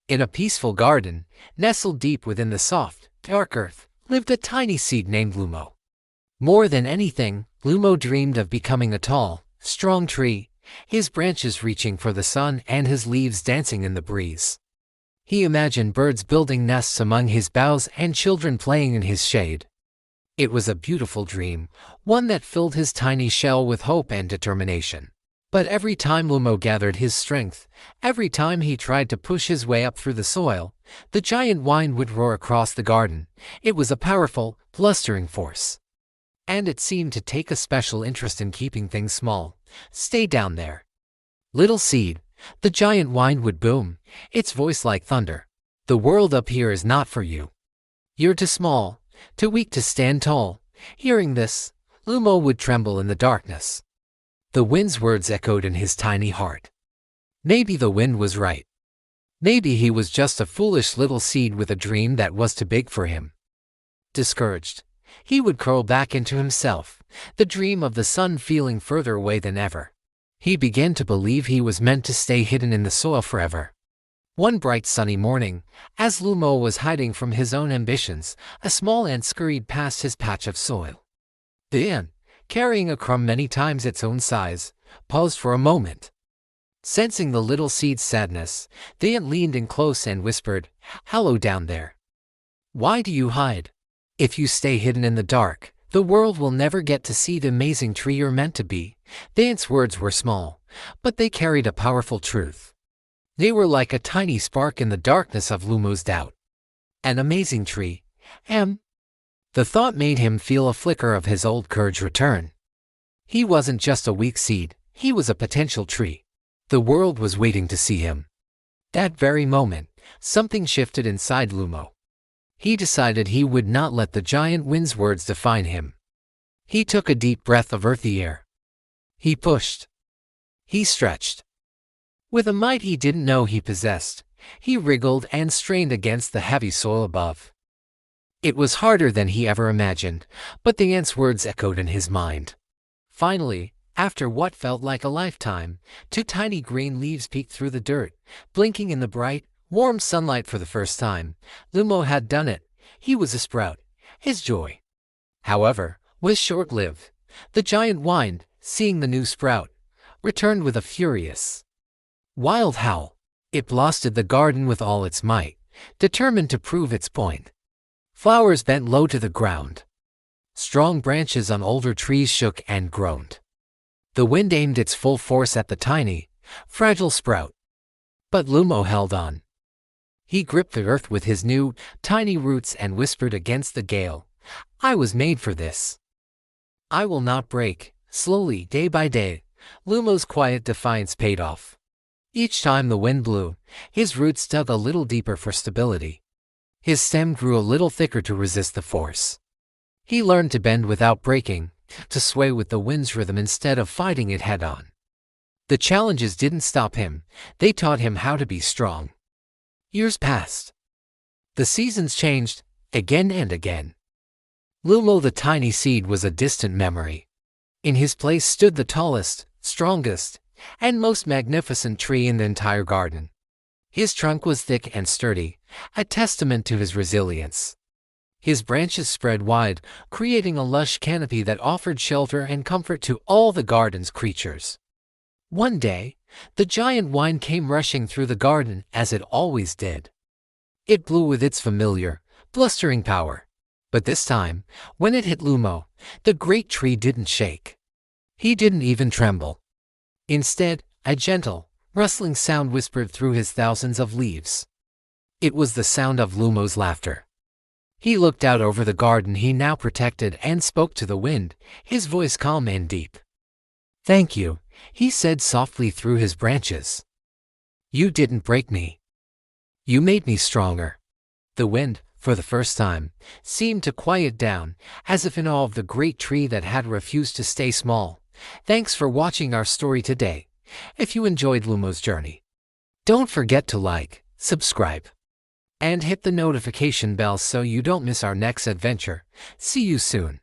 In a peaceful garden, nestled deep within the soft, dark earth, lived a tiny seed named Lumo. More than anything, Lumo dreamed of becoming a tall, strong tree, his branches reaching for the sun and his leaves dancing in the breeze. He imagined birds building nests among his boughs and children playing in his shade. It was a beautiful dream, one that filled his tiny shell with hope and determination. But every time Lumo gathered his strength, every time he tried to push his way up through the soil, the giant wind would roar across the garden. It was a powerful, blustering force. And it seemed to take a special interest in keeping things small. Stay down there, little seed, the giant wind would boom, its voice like thunder. The world up here is not for you. You're too small, too weak to stand tall. Hearing this, Lumo would tremble in the darkness. The wind's words echoed in his tiny heart. Maybe the wind was right. Maybe he was just a foolish little seed with a dream that was too big for him. Discouraged, he would curl back into himself, the dream of the sun feeling further away than ever. He began to believe he was meant to stay hidden in the soil forever. One bright sunny morning, as Lumo was hiding from his own ambitions, a small ant scurried past his patch of soil. The ant, carrying a crumb many times its own size, paused for a moment. Sensing the little seed's sadness, the ant leaned in close and whispered, "Hello down there. Why do you hide? If you stay hidden in the dark, the world will never get to see the amazing tree you're meant to be." The ant's words were small, but they carried a powerful truth. They were like a tiny spark in the darkness of Lumo's doubt. An amazing tree. The thought made him feel a flicker of his old courage return. He wasn't just a weak seed, he was a potential tree. The world was waiting to see him. That very moment, something shifted inside Lumo. He decided he would not let the giant wind's words define him. He took a deep breath of earthy air. He pushed. He stretched. With a might he didn't know he possessed, he wriggled and strained against the heavy soil above. It was harder than he ever imagined, but the ant's words echoed in his mind. Finally, after what felt like a lifetime, 2 tiny green leaves peeked through the dirt, blinking in the bright, warm sunlight for the first time. Lumo had done it. He was a sprout. His joy, however, was short-lived. The giant wind, seeing the new sprout, returned with a furious, wild howl. It blasted the garden with all its might, determined to prove its point. Flowers bent low to the ground. Strong branches on older trees shook and groaned. The wind aimed its full force at the tiny, fragile sprout. But Lumo held on. He gripped the earth with his new, tiny roots and whispered against the gale, "I was made for this. I will not break." Slowly, day by day, Lumo's quiet defiance paid off. Each time the wind blew, his roots dug a little deeper for stability. His stem grew a little thicker to resist the force. He learned to bend without breaking, to sway with the wind's rhythm instead of fighting it head-on. The challenges didn't stop him, they taught him how to be strong. Years passed. The seasons changed, again and again. Lumo the tiny seed was a distant memory. In his place stood the tallest, strongest, and most magnificent tree in the entire garden. His trunk was thick and sturdy, a testament to his resilience. His branches spread wide, creating a lush canopy that offered shelter and comfort to all the garden's creatures. One day, the giant wind came rushing through the garden as it always did. It blew with its familiar, blustering power. But this time, when it hit Lumo, the great tree didn't shake. He didn't even tremble. Instead, a gentle, rustling sound whispered through his thousands of leaves. It was the sound of Lumo's laughter. He looked out over the garden he now protected and spoke to the wind, his voice calm and deep. "Thank you," he said softly through his branches. "You didn't break me. You made me stronger." The wind, for the first time, seemed to quiet down, as if in awe of the great tree that had refused to stay small. Thanks for watching our story today. If you enjoyed Lumo's journey, don't forget to like, subscribe, and hit the notification bell so you don't miss our next adventure. See you soon.